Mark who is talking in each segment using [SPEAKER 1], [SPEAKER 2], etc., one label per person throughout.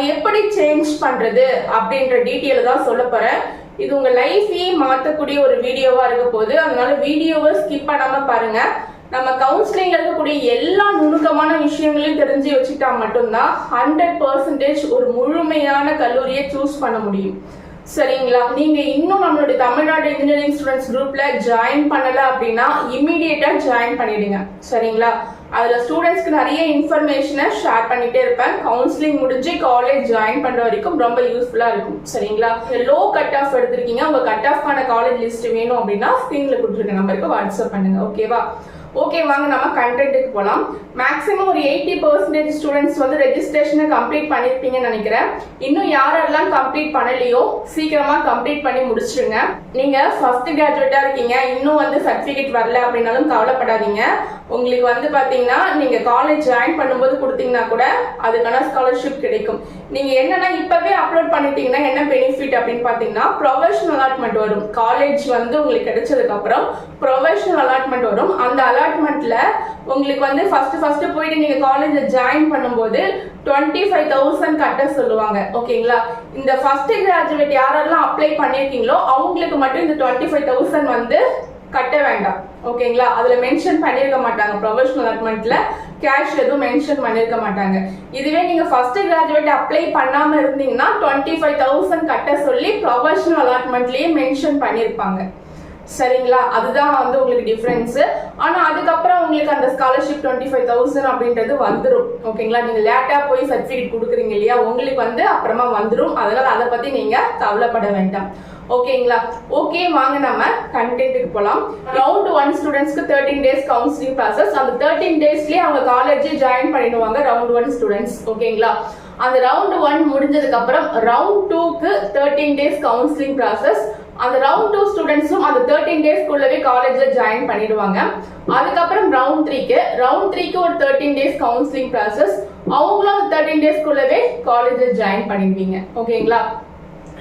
[SPEAKER 1] அது எப்படி சேஞ்ச் பண்றது அப்படின்ற டீட்டெயில் தான் சொல்ல போறேன். இது உங்க லைஃபையே மாற்றக்கூடிய ஒரு வீடியோவா இருக்க போகுது. அதனால வீடியோவை ஸ்கிப் பண்ணாம பாருங்க. நம்ம கவுன்சிலிங்ல இருக்கக்கூடிய எல்லா நுணுக்கமான விஷயங்களையும் தெரிஞ்சு வச்சுட்டா மட்டும்தான் 100% ஒரு முழுமையான கல்லூரியை சூஸ் பண்ண முடியும். சரிங்களா? நீங்க இன்னும் நம்மளுடைய தமிழ்நாடு இன்ஜினியரிங் ஸ்டூடெண்ட்ஸ் குரூப்ல ஜாயின் பண்ணல அப்படின்னா இமீடியட்டா ஜாயின் பண்ணிடுங்க. சரிங்களா? அதுல ஸ்டூடெண்ட்ஸ்க்கு நிறைய இன்ஃபர்மேஷனை ஷேர் பண்ணிட்டே இருப்பேன். கவுன்சிலிங் முடிஞ்சு காலேஜ் ஜாயின் பண்ற வரைக்கும் ரொம்ப யூஸ்ஃபுல்லா இருக்கும். சரிங்களா? லோ கட் ஆஃப் எடுத்திருக்கீங்க, உங்க கட் ஆஃப்கான காலேஜ் லிஸ்ட் வேணும் அப்படின்னா ஸ்கிரீன்ல கொடுத்துருக்க நம்பருக்கு வாட்ஸ்அப் பண்ணுங்க. ஓகேவா? ஓகே, வாங்க நம்ம கண்டென்ட்டுக்கு போகலாம். மேக்ஸிமம் ஒரு 80% ஸ்டூடெண்ட்ஸ் வந்து ரெஜிஸ்ட்ரேஷனை கம்ப்ளீட் பண்ணிருப்பீங்கன்னு நினைக்கிறேன். இன்னும் யாரெல்லாம் கம்ப்ளீட் பண்ணலையோ சீக்கிரமா கம்ப்ளீட் பண்ணி முடிச்சிருங்க. நீங்க ஃபர்ஸ்ட் கிராஜுவேட்டா இருக்கீங்க, இன்னும் வந்து சர்டிபிகேட் வரல அப்படின்னாலும் கவலைப்படாதீங்க. உங்களுக்கு வந்து பாத்தீங்கன்னா நீங்க காலேஜ் ஜாயின் பண்ணும்போது கொடுத்தீங்கன்னா கூட அதுக்கான ஸ்காலர்ஷிப் கிடைக்கும். நீங்க என்னன்னா இப்பவே அப்லோட் பண்ணிட்டீங்கன்னா என்ன பெனிஃபிட் அப்படின்னு பாத்தீங்கன்னா ப்ரொஃபஷனல் அலாட்மெண்ட் வரும். காலேஜ் வந்து உங்களுக்கு கிடைச்சதுக்கு அப்புறம் ப்ரொஃபஷனல் அலாட்மெண்ட் வரும். அந்த அலாட்மெண்ட்ல உங்களுக்கு வந்து ஃபர்ஸ்ட் போயிட்டு நீங்க காலேஜ்ல ஜாயின் பண்ணும்போது 25,000 கட்ட சொல்லுவாங்க. ஓகேங்களா? இந்த ஃபர்ஸ்ட் கிராஜுவேட் யாரெல்லாம் அப்ளை பண்ணிருக்கீங்களோ அவங்களுக்கு மட்டும் இந்த 25,000 வந்து கட்ட வேண்டாம். ஓகேங்களா? அதுல மென்ஷன் பண்ணிருக்க மாட்டாங்க. ப்ரொஃபஷனல் அலாட்மெண்ட்ல கேஷ் எதுவும் மென்ஷன் பண்ணிருக்க மாட்டாங்க. இதுவே நீங்க ஃபர்ஸ்ட் கிராஜுவேட் அப்ளை பண்ணாம இருந்தீங்கன்னா 25,000 கட்ட சொல்லி ப்ரொஃபஷனல் அலாட்மெண்ட்லயே மென்ஷன் பண்ணிருப்பாங்க. சரிங்களா? அதுதான் வந்து உங்களுக்கு டிஃபரன்ஸ். ஆனா அதுக்கப்புறம் உங்களுக்கு அந்த ஸ்காலர்ஷிப் 25,000 அப்படின்றது வந்துடும். ஓகேங்களா? நீங்க லேட்டா போய் சர்டிபிகேட் கொடுக்குறீங்க இல்லையா, உங்களுக்கு வந்து அப்புறமா வந்துடும். அதனால அதை பத்தி நீங்க கவலைப்பட வேண்டாம். ஓகேங்களா? ஓகே, வாங்க நம்ம கண்டென்ட்டுக்கு போலாம். ரவுண்ட் 1 ஸ்டூடெண்ட்ஸ்க்கு 13 days கவுன்சிலிங் ப்ராசஸ். அந்த 13 daysலயே அவங்க காலேஜ் ஜாயின் பண்ணிடுவாங்க ரவுண்ட் 1 ஸ்டூடெண்ட்ஸ். ஓகேங்களா? அந்த ரவுண்ட் 1 முடிஞ்சதுக்கு அப்புறம் ரவுண்ட் 2க்கு 13 days கவுன்சிலிங் ப்ராசஸ். அந்த ரவுண்ட் 2 ஸ்டூடெண்ட்ஸும் அந்த 13 daysக்குள்ளவே காலேஜ்ல ஜாயின் பண்ணிடுவாங்க. அதுக்கப்புறம் ரவுண்ட் 3க்கு ஒரு 13 days கவுன்சிலிங் ப்ராசஸ். அவங்களும் அந்த 13 daysக்குள்ளவே காலேஜ்ல ஜாயின் பண்ணிடுவீங்க. ஓகேங்களா?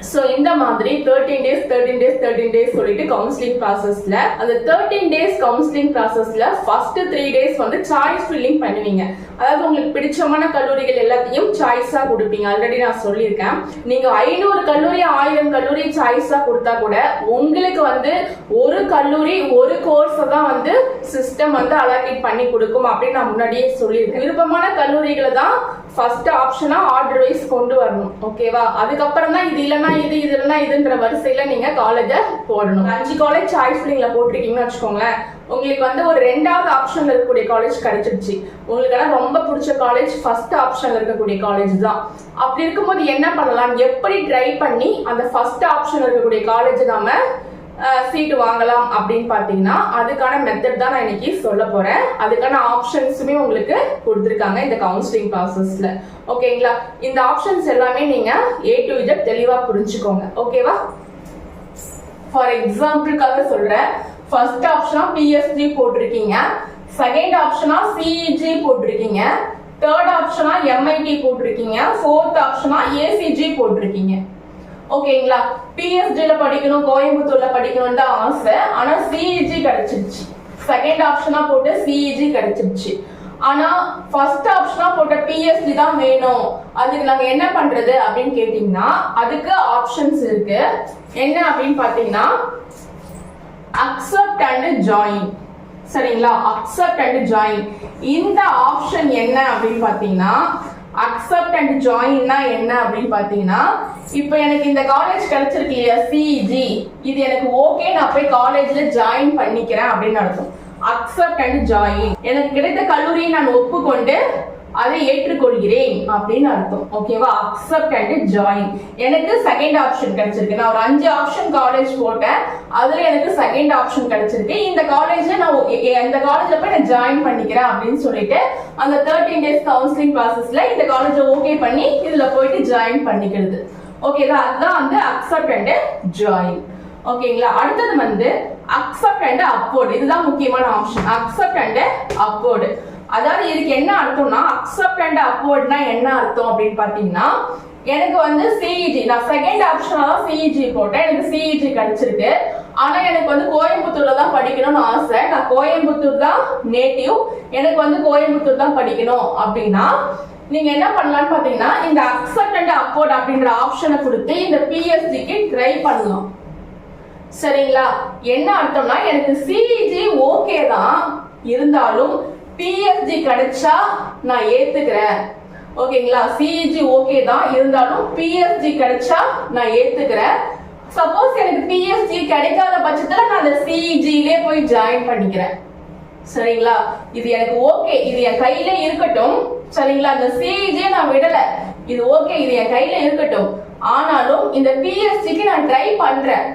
[SPEAKER 1] சோ இந்த மாதிரி 13 days சொல்லிட்டு கவுன்சிலிங் ப்ராசஸ்ல அந்த 13 days கவுன்சிலிங் ப்ராசஸ்ல ஃபர்ஸ்ட் 3 days வந்து சாய்ஸ் ஃபில்லிங் பண்ணுவீங்க. அதாவது உங்களுக்கு பிடிச்சமான கல்லூரிகள் எல்லாத்தையும் சாய்ஸா கொடுப்பீங்க. ஆல்ரெடி நான் சொல்லியிருக்கேன். நீங்க 500 கல்லூரி 1000 கல்லூரி சாய்ஸா கொடுத்தா கூட உங்களுக்கு வந்து ஒரு கல்லூரி ஒரு கோர்ஸ் தான் வந்து சிஸ்டம் வந்து அலோகேட் பண்ணி கொடுக்கும் அப்படின்னு நான் முன்னாடியே சொல்லியிருக்கேன். விருப்பமான கல்லூரிகளை தான் ஃபர்ஸ்ட் ஆப்ஷனா ஆர்டர் வைஸ் கொண்டு வரணும். ஓகேவா? அதுக்கப்புறம் தான் இது இல்லைன்னா இது இல்லைன்னா இதுன்ற வரிசையில நீங்க காலேஜ போடணும். 5 காலேஜ் சாய்ஸ் ஃபில்லிங்ல போட்டிருக்கீங்கன்னு வச்சுக்கோங்களேன், உங்களுக்கு வந்து ஒரு 2வது ஆப்ஷன்ல இருக்கக்கூடிய காலேஜ் கிடைச்சிருச்சு. உங்களுக்கு ரொம்ப பிடிச்ச காலேஜ் ஃபர்ஸ்ட் ஆப்ஷன்ல இருக்கக்கூடிய காலேஜ் தான். அப்படி இருக்கும்போது என்ன பண்ணலாம், எப்படி ட்ரை பண்ணி அந்த ஃபர்ஸ்ட் ஆப்ஷன்ல இருக்கக்கூடிய காலேஜ் நாம சீட் வாங்கலாம் அப்படின்னு பாத்தீங்கன்னா அதுக்கான மெத்தட் தான் நான் இன்னைக்கு சொல்ல போறேன். அதுக்கான ஆப்ஷன்ஸுமே உங்களுக்கு கொடுத்துருக்காங்க இந்த கவுன்சிலிங் ப்ராசஸ்ல. ஓகேங்களா? இந்த ஆப்ஷன்ஸ் எல்லாமே நீங்க A to Z தெளிவா புரிஞ்சுக்கோங்க. ஓகேவா? ஃபார் எக்ஸாம்பிளுக்காக சொல்றேன். ஃபர்ஸ்ட் ஆப்ஷனா PSG போட்டிருக்கீங்க, செகண்ட் ஆப்ஷனா CEG போட்டிருக்கீங்க, தேர்ட் ஆப்ஷனா MIT போட்டிருக்கீங்க, ஃபோர்த் ஆப்ஷனா ACG போட்டிருக்கீங்க. ஓகேங்களா? PSG படிக்கணும், கோயம்புத்தூர்ல படிக்கணும் தான் ஆசை. ஆனா CEG கிடைச்சிருச்சு. செகண்ட் ஆப்ஷனா போட்டு CEG கிடைச்சிருச்சு. ஆனா ஃபர்ஸ்ட் ஆப்ஷனா போட்ட PSG தான் வேணும். அதுக்கு நாங்க என்ன பண்றது அப்படின்னு கேட்டீங்கன்னா அதுக்கு ஆப்ஷன்ஸ் இருக்கு. என்ன அப்படின்னு பாத்தீங்கன்னா அக்செப்ட் அண்ட் ஜாயின். சரிங்களா? அக்செப்ட் அண்ட் ஜாயின் இந்த ஆப்ஷன் என்ன அப்படின்னு பாத்தீங்கன்னா அக்செப்ட் அண்ட் ஜாயின்னா என்ன அப்படின்னு பாத்தீங்கன்னா இப்போ எனக்கு இந்த காலேஜ் கிடைச்சிருக்கு இல்லையா CEG, இது எனக்கு ஓகே, நான் போய் காலேஜ்ல ஜாயின் பண்ணிக்கிறேன் அப்படின்னு அர்த்தம். அக்செப்ட் அண்ட் ஜாயின் எனக்கு கிடைத்த கல்லூரியை நான் ஒப்புக்கொண்டு அதை ஏற்றுக்கொள்கிறேன் அப்படின்னு அர்த்தம். ஓகேவா? Accept and join. எனக்கு செகண்ட் ஆப்ஷன் கிடைச்சிருக்கு. நான் ஒரு 5 ஆப்ஷன் காலேஜ் போட்டேன், அதுல எனக்கு செகண்ட் ஆப்ஷன் கிடைச்சிருக்கு. இந்த காலேஜ்ல நான் இந்த காலேஜ்ல போய் நான் ஜாயின் பண்ணிக்கிறேன் அப்படின்னு சொல்லிட்டு அந்த 13 days கவுன்சிலிங் ப்ராசஸ்ல இந்த காலேஜ் ஓகே பண்ணி இதுல போயிட்டு ஜாயின் பண்ணிக்கிறது. ஓகேதா? அதுதான் வந்து அக்செப்ட் அண்ட் ஜாயின். ஓகேங்களா? அடுத்தது வந்து அக்செப்ட் அண்ட் அப்வர்ட். இதுதான் முக்கியமான ஆப்ஷன். Accept and upward. அதாவது இதுக்கு என்ன அர்த்தம்னா அக்செப்ட் அண்ட் அப்வர்ட்னா என்ன அர்த்தம் அப்படின்னு பாத்தீங்கன்னா எனக்கு வந்து CEG நான் செகண்ட் ஆப்ஷனா தான் CEG போட்டேன், எனக்கு CEG கிடைச்சிருக்கு. ஆனா எனக்கு வந்து கோயம்புத்தூர்ல தான் படிக்கணும்னு ஆசை. நான் கோயம்புத்தூர் தான் நேட்டிவ், எனக்கு வந்து கோயம்புத்தூர் தான் படிக்கணும் அப்படின்னா நீங்க என்ன பண்ணலாம்னு பாத்தீங்கன்னா இந்த அக்செப்ட் அண்ட் அப்வோர்ட் அப்படின்ற ஆப்ஷனை கொடுத்து இந்த பிஎஸ்ஜிக்கு ட்ரை பண்ணலாம். சரிங்களா? என்ன அர்த்தம்னா எனக்கு சிஇஜி ஓகே தான், இருந்தாலும் பிஎஸ்ஜி கிடைச்சா நான் ஏத்துக்கிறேன். ஓகேங்களா? சிஇஜி ஓகே தான், இருந்தாலும் பிஎஸ்ஜி கிடைச்சா நான் ஏத்துக்கிறேன். சப்போஸ் எனக்கு பிஎஸ்ஜி கிடைக்காத பட்சத்துல நான் அந்த சிஇஜிலே போய் ஜாயின் பண்ணிக்கிறேன். சரிங்களா? இது எனக்கு ஓகே, இது என் கையில இருக்கட்டும். சரிங்களா? இந்த சிஇஜி நான் விடல, இது ஓகே, இது என் கையில இருக்கட்டும். ஆனாலும் இந்த பிஎஸ்ஜிக்கு நான் ட்ரை பண்றேன்.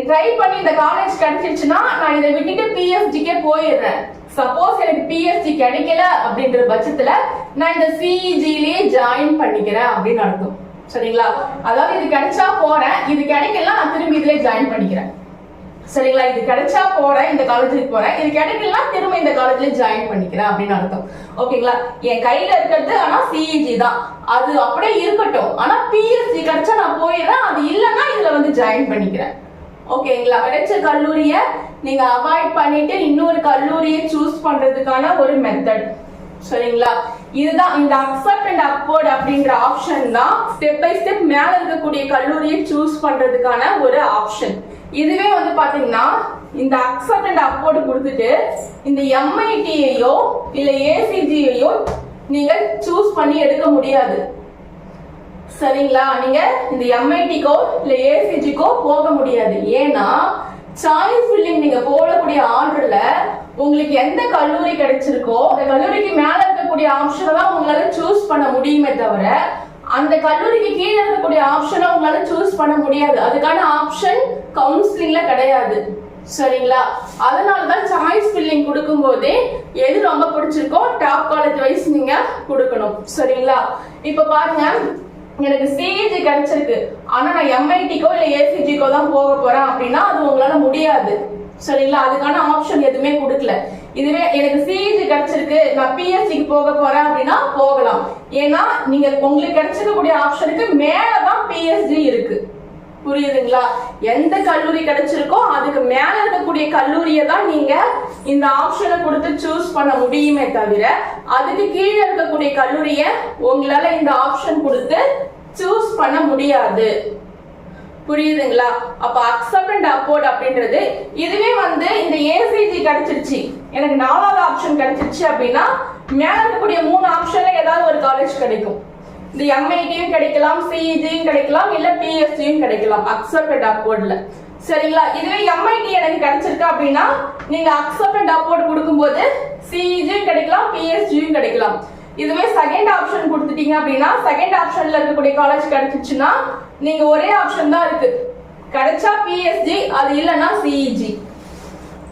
[SPEAKER 1] ட்ரை பண்ணி இந்த காலேஜ் கிடைச்சிருச்சுன்னா நான் இதை விட்டுட்டு பிஎஸ்ஜிக்கே போயிடுறேன். சப்போஸ் எனக்கு பிஎஸ்ஜி கிடைக்கல அப்படின்ற பட்சத்துல நான் இந்த சிஇஜிலே ஜாயின் பண்ணிக்கிறேன் அப்படின்னு அர்த்தம். சரிங்களா? அதாவது இது கிடைச்சா போறேன், இது கிடைக்கல நான் திரும்பி இதுல ஜாயின் பண்ணிக்கிறேன். சரிங்களா? இது கிடைச்சா போறேன், இந்த காலேஜுக்கு போறேன், இது கிடைக்கல திரும்ப இந்த காலேஜ்ல ஜாயின் பண்ணிக்கிறேன் அப்படின்னு அர்த்தம். ஓகேங்களா? என் கையில இருக்கிறது ஆனா சிஇஜி தான், அது அப்படியே இருக்கட்டும். ஆனா பிஎஸ்ஜி கிடைச்சா நான் போயிடுறேன், அது இல்லைன்னா இதுல வந்து ஜாயின் பண்ணிக்கிறேன். ஓகேங்களா? கிடைச்ச கல்லூரிய நீங்க அவாய்ட் பண்ணிட்டு இன்னொரு கல்லூரியை சூஸ் பண்றதுக்கான ஒரு மெத்தட். சரிங்களா? இதுதான் இந்த அக்செப்ட் அண்ட் அப்வோர்ட் அப்படின்ற ஆப்ஷன் தான் ஸ்டெப் பை ஸ்டெப் மேல இருக்கக்கூடிய கல்லூரியை சூஸ் பண்றதுக்கான ஒரு ஆப்ஷன். இதுவே வந்து பாத்தீங்கன்னா இந்த அக்செப்ட் அண்ட் அப்வோர்ட் கொடுத்துட்டு இந்த எம்ஐடியையோ இல்ல ஏசிஜியையோ நீங்க சூஸ் பண்ணி எடுக்க முடியாது. சரிங்களா? நீங்க இந்த எம்ஐடிக்கோ இல்ல ஏசிஜிக்கோ போக முடியாது. ஏன்னா சாய்ஸ் ஃபில்லிங் நீங்க போடக்கூடிய ஆர்டர்ல உங்களுக்கு எந்த கல்லூரி கிடைச்சிருக்கோ அந்த கல்லூரிக்கு மேல இருக்கக்கூடிய ஆப்ஷனை தான் உங்களால சூஸ் பண்ண முடியுமே தவிர அந்த கல்லூரிக்கு கீழே இருக்கக்கூடிய ஆப்ஷனை உங்களால சூஸ் பண்ண முடியாது. அதுக்கான ஆப்ஷன் கவுன்சிலிங்ல கிடையாது. சரிங்களா? அதனாலதான் சாய்ஸ் ஃபில்லிங் கொடுக்கும் போதே எது ரொம்ப பிடிச்சிருக்கோ டாப் காலேஜ் வைஸ் நீங்க கொடுக்கணும். சரிங்களா? இப்ப பாருங்க, எனக்கு சிஇஜி கிடைச்சிருக்கு, ஆனா நான் எம்ஐடிக்கோ இல்ல ஏசிஜிக்கோ தான் போக போறேன் அப்படின்னா அது உங்களால முடியாது. சரிங்களா? அதுக்கான ஆப்ஷன் எதுவுமே கொடுக்கல. இதுவே எனக்கு சிஇஜி கிடைச்சிருக்கு, நான் பிஎஸ்சிக்கு போக போறேன் அப்படின்னா போகலாம். ஏன்னா நீங்க உங்களுக்கு கிடைச்சிருக்கக்கூடிய ஆப்ஷனுக்கு மேலதான் பிஎஸ்சி இருக்கு. புரியுதுங்களா? எந்த கல்லூரி கிடைச்சிருக்கோ அதுக்கு மேல இருக்கக்கூடிய கல்லூரியை தான் நீங்க இந்த ஆப்ஷனை கொடுத்து சூஸ் பண்ண முடியுமே தவிர அதுக்கு கீழே இருக்கக்கூடிய கல்லூரிய உங்களால இந்த ஆப்ஷன் கொடுத்து சூஸ் பண்ண முடியாது. புரியுதுங்களா? அப்ப அக்செப்ட் அண்ட் அப்வோர்ட் அப்படின்றது இதுவே வந்து இந்த ஏசிஜி கிடைச்சிருச்சு, எனக்கு 4வது ஆப்ஷன் கிடைச்சிருச்சு அப்படின்னா மேல இருக்கக்கூடிய 3 ஆப்ஷன்ல ஏதாவது ஒரு காலேஜ் கிடைக்கும். இந்த எம்ஐடியும் கிடைக்கலாம், சிஇஜியும் கிடைக்கலாம், இல்ல பிஎஸ்சியும் கிடைக்கலாம் அக்செப்ட் அண்ட் அப்வோர்ட்ல. சரிங்களா? இதுவே எம்ஐடி எனக்கு கிடைச்சிருக்கு அப்படின்னா நீங்க அக்செப்ட் அண்ட் அப்வோர்ட் கொடுக்கும்போது சிஇஜியும் கிடைக்கலாம், பிஎஸ்சியும் கிடைக்கலாம். இதுவே செகண்ட் ஆப்ஷன் கொடுத்துட்டீங்க அப்படின்னா செகண்ட் ஆப்ஷன்ல இருக்கக்கூடிய காலேஜ் கிடைச்சிச்சுன்னா நீங்க ஒரே ஆப்ஷன் தான் இருக்கு, கிடைச்சா பிஎஸ்ஜி, அது இல்லைன்னா சிஇஜி.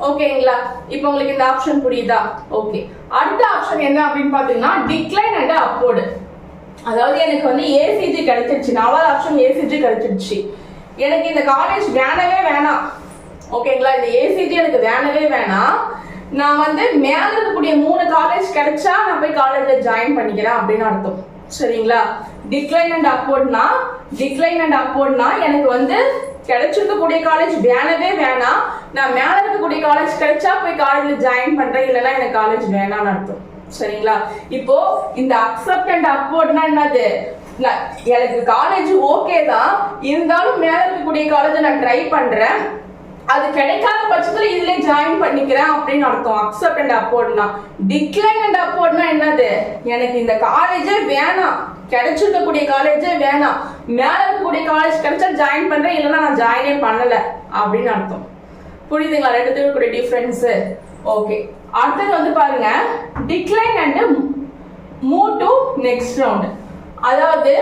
[SPEAKER 1] ஓகேங்களா? இப்போ உங்களுக்கு இந்த ஆப்ஷன் புரியுதா? ஓகே. அடுத்த ஆப்ஷன் என்ன அப்படின்னு பாத்தீங்கன்னா டிக்ளைன் அண்ட் அப்வோர்ட். அதாவது எனக்கு வந்து ஏசிஜி கிடைச்சிருச்சு, 4வது ஆப்ஷன் ஏசிஜி கிடைச்சிருச்சு, எனக்கு இந்த காலேஜ் வேணவே வேணாம். ஓகேங்களா? இந்த ஏசிஜி எனக்கு வேணவே வேணாம், நான் வந்து மேல இருக்கக்கூடிய 3 காலேஜ் கிடைச்சா நான் போய் காலேஜ்ல ஜாயின் பண்ணிக்கிறேன் அப்படின்னு அர்த்தம். சரிங்களா? டிக்ளைன் அண்ட் அப்வோர்ட்னா எனக்கு வந்து கிடைச்சிருக்கக்கூடிய காலேஜ் வேணவே வேணாம், நான் மேல இருக்கக்கூடிய காலேஜ் கிடைச்சா போய் காலேஜ்ல ஜாயின் பண்றேன், இல்லைன்னா எனக்கு காலேஜ் வேணாம்னு அர்த்தம். சரிங்களா? இப்போ இந்த அக்செப்ட் அண்ட் அப்வோர்ட்னா என்னது? எனக்கு காலேஜ் ஓகே தான், இருந்தாலும் மேல இருக்கக்கூடிய காலேஜ் நான் ட்ரை பண்றேன், அது கிடைக்காத பட்சத்துல இதுல ஜாயின் பண்ணிக்கிறேன் அப்படின்னு அர்த்தம் அக்செப்ட் அண்ட் அப்வோர்ட்னா. டிக்ளைன் அண்ட் அப்வோர்ட்னா என்னது? எனக்கு இந்த காலேஜே வேணாம், கிடைச்சிருக்கக்கூடிய காலேஜே வேணாம், மேல இருக்கக்கூடிய காலேஜ் கிடைச்சா ஜாயின் பண்றேன், இல்லைன்னா நான் ஜாயினே பண்ணல அப்படின்னு அர்த்தம். புரியுதுங்களா ரெண்டுத்துக்கும் கூடிய டிஃபரன்ஸ்? ஓகே. அடுத்தது வந்து பாருங்க decline and move to next round. அதாவது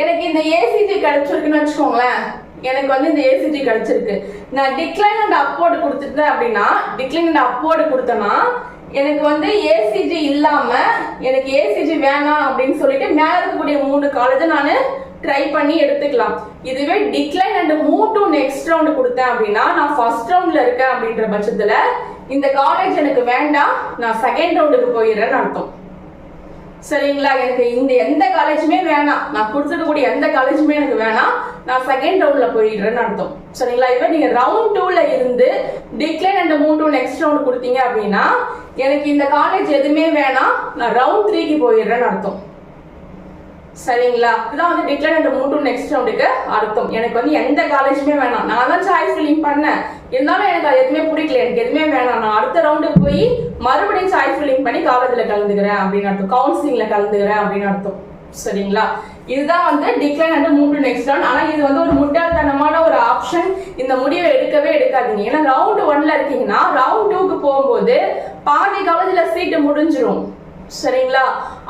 [SPEAKER 1] எனக்கு இந்த ஏசிஜி கிடைச்சிருக்குன்னு வச்சுக்கோங்களேன், எனக்கு வந்து இந்த ஏசிஜி கிடைச்சிருக்கு, நான் டிக்ளைன் அண்ட் அப்வோர்ட் கொடுத்துட்டேன் அப்படின்னா டிக்ளைன் அண்ட் அப்வோர்ட் கொடுத்தேன்னா எனக்கு வந்து ஏசிஜி இல்லாம எனக்கு ஏசிஜி வேணாம் அப்படின்னு சொல்லிட்டு மேல இருக்கக்கூடிய 3 காலேஜ் நான் ட்ரை பண்ணி எடுத்துக்கலாம். இதுவே decline and move to next round கொடுத்தேன் அப்படின்னா நான் ஃபர்ஸ்ட் ரவுண்ட்ல இருக்கேன் அப்படின்ற பட்சத்துல இந்த காலேஜ் எனக்கு வேண்டாம், நான் செகண்ட் ரவுண்டுக்கு போயிடுறேன்னு அர்த்தம். சரிங்களா? எனக்கு இந்த எந்த காலேஜுமே வேணாம், நான் கொடுத்துருக்கக்கூடிய எந்த காலேஜுமே எனக்கு வேணாம், நான் செகண்ட் ரவுண்ட்ல போயிடுறேன்னு அர்த்தம். சரிங்களா? இப்போ நீங்க ரவுண்ட் 2ல இருந்து decline and move to next round கொடுத்தீங்க அப்படின்னா எனக்கு இந்த காலேஜ் எதுவுமே வேணாம், நான் ரவுண்ட் 3க்கு போயிடுறேன்னு அர்த்தம். சரிங்களா? இதுதான் வந்து decline and move to next ரவுண்டுக்கு அர்த்தம். எனக்கு வந்து எந்த காலேஜுமே வேணாம், நான் தான் சாய்ஸ் ஃபில்லிங் பண்ணேன், இருந்தாலும் எனக்கு அது எதுவுமே பிடிக்கல, எனக்கு எதுவுமே வேணாம், நான் அடுத்த ரவுண்டுக்கு போய் மறுபடியும் சாய்ஸ் ஃபில்லிங் பண்ணி காலேஜ்ல கலந்துக்கிறேன் அப்படின்னு அர்த்தம், கவுன்சிலிங்ல கலந்துக்கிறேன் அப்படின்னு அர்த்தம். சரிங்களா? இதுதான் வந்து decline and move to next round. ஆனா இது வந்து ஒரு முட்டாள்தனமான ஒரு ஆப்ஷன். இந்த முடிவை எடுக்கவே எடுக்காதீங்க. ஏன்னா ரவுண்ட் 1ல இருக்கீங்கன்னா ரவுண்ட் 2க்கு போகும்போது பாதி காலேஜ்ல சீட்டு முடிஞ்சிரும். சரிங்களா?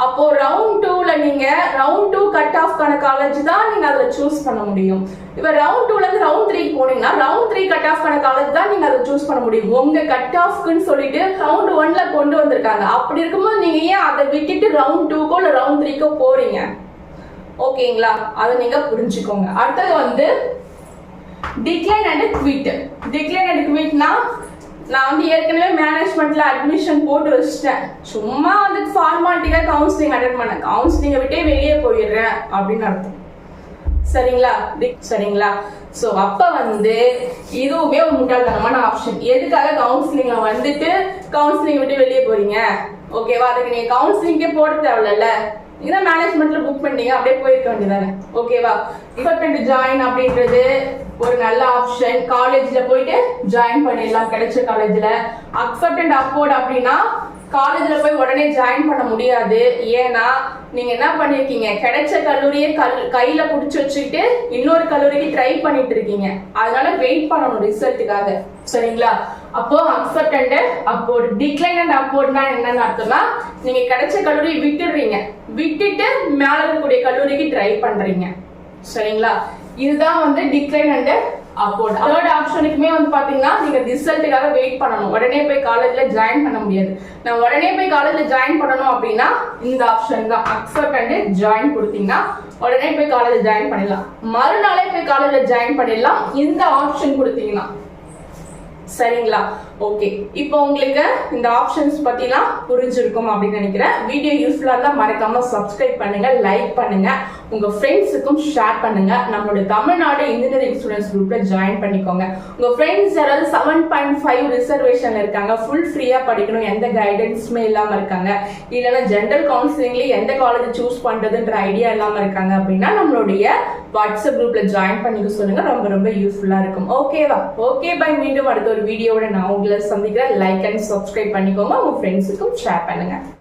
[SPEAKER 1] அப்போ ரவுண்ட் 2ல நீங்க ரவுண்ட் 2 கட் ஆஃப்கான காலேஜ் தான் நீங்க அதுல சூஸ் பண்ண முடியும். இப்ப ரவுண்ட் 2ல இருந்து ரவுண்ட் 3க்கு போனீங்கன்னா ரவுண்ட் 3 கட் ஆஃப்கான காலேஜ் தான் நீங்க அதை சூஸ் பண்ண முடியும். உங்க கட் ஆஃப்க்குன்னு சொல்லிட்டு ரவுண்ட் 1ல கொண்டு வந்திருக்காங்க. அப்படி இருக்கும்போது நீங்க ஏன் அதை விட்டுட்டு ரவுண்ட் 2க்கோ இல்ல ரவுண்ட் 3க்கோ போறீங்க? ஓகேங்களா? அதை நீங்க புரிஞ்சுக்கோங்க. அடுத்தது வந்து decline and quit. Decline and குவிட்னா நான் வந்து ஏற்கனவே மேனேஜ்மெண்ட்ல அட்மிஷன் போட்டு வச்சிட்டேன், சும்மா வந்து ஃபார்மாலிட்டியா கவுன்சிலிங் அட்டெண்ட் பண்ண, கவுன்சிலிங்கை விட்டே வெளியே போயிடுறேன் அப்படின்னு அர்த்தம். சரிங்களா? சரிங்களா? சோ அப்ப வந்து இதுவுமே ஒரு முட்டாள்தனமான ஆப்ஷன். எதுக்காக கவுன்சிலிங்ல வந்துட்டு கவுன்சிலிங் விட்டு வெளியே போறீங்க? ஓகேவா? அதுக்கு நீங்க கவுன்சிலிங்கே போட தேவையில்ல, நீங்க மேனேஜ்மெண்ட்ல புக் பண்ணீங்க, அப்படியே போயிருக்க வேண்டியதானே. ஓகேவா? அக்செப்டட் ஜாயின் அப்படின்றது ஒரு நல்ல ஆப்ஷன். காலேஜ்ல போயிட்டு ஜாயின் பண்ணிடலாம் கிடைச்ச காலேஜ்ல. அக்செப்டட் அப்போர்ட் அப்படின்னா காலேஜ்ல போய் உடனே ஜாயின் பண்ண முடியாது. ஏன்னா நீங்க என்ன பண்ணிருக்கீங்க, கிடைச்ச கல்லூரியை கையில புடிச்சு வச்சுக்கிட்டு இன்னொரு கல்லூரிக்கு ட்ரை பண்ணிட்டு இருக்கீங்க, அதனால வெயிட் பண்ணணும் ரிசல்ட்டுக்காக. சரிங்களா? அப்போ அக்செப்டட் அப்போர்ட். டிக்ளைன் அண்ட் அப்போர்ட்னா என்னன்னு அர்த்தம்னா நீங்க கிடைச்ச கல்லூரியை விட்டுடுறீங்க, விட்டுட்டு மேல இருக்கக்கூடிய கல்லூரிக்கு ட்ரை பண்றீங்க. சரிங்களா? இதுதான் வந்து டிக்ளைன் அண்ட் அப்போர்ட். தேர்ட் ஆப்ஷனுக்குமே வந்து பாத்தீங்கன்னா நீங்க ரிசல்ட்டுக்காக வெயிட் பண்ணணும், உடனே போய் காலேஜ்ல ஜாயின் பண்ண முடியாது. நான் உடனே போய் காலேஜ்ல ஜாயின் பண்ணணும் அப்படின்னா இந்த ஆப்ஷன் தான், அக்செப்ட் அண்ட் ஜாயின் கொடுத்தீங்கன்னா உடனே போய் காலேஜ்ல ஜாயின் பண்ணிடலாம், மறுநாளே போய் காலேஜ்ல ஜாயின் பண்ணிடலாம் இந்த ஆப்ஷன் கொடுத்தீங்கன்னா. சரிங்களா? ஓகே, இப்போ உங்களுக்கு இந்த ஆப்ஷன்ஸ் பத்திலாம் புரிஞ்சிருக்கும் அப்படின்னு நினைக்கிறேன். வீடியோ யூஸ்ஃபுல்லா இருந்தா மறக்காம சப்ஸ்கிரைப் பண்ணுங்க, லைக் பண்ணுங்க, உங்க ஃப்ரெண்ட்ஸுக்கும் ஷேர் பண்ணுங்க. நம்மளோட தமிழ்நாடு இன்ஜினியரிங் ஸ்டூடெண்ட்ஸ் குரூப்ல ஜாயின் பண்ணிக்கோங்க. உங்க ஃப்ரெண்ட்ஸ் யாராவது 7.5 ரிசர்வேஷன்ல இருக்காங்க, ஃபுல் ஃப்ரீயா படிக்கணும், எந்த கைடன்ஸுமே இல்லாம இருக்காங்க, இல்லைன்னா ஜென்ரல் கவுன்சிலிங்ல எந்த காலேஜ் சூஸ் பண்றதுன்ற ஐடியா இல்லாம இருக்காங்க அப்படின்னா நம்மளுடைய வாட்ஸ்அப் குரூப்ல ஜாயின் பண்ணிக்க சொல்லுங்க, ரொம்ப ரொம்ப யூஸ்ஃபுல்லா இருக்கும். ஓகேவா? Okay bye. மீண்டும் அடுத்த ஒரு வீடியோட நான் உங்களை சந்திக்கிறேன். லைக் அண்ட் சப்ஸ்கிரைப் பண்ணிக்கோங்க, உங்க ஃப்ரெண்ட்ஸுக்கும் ஷேர் பண்ணுங்க.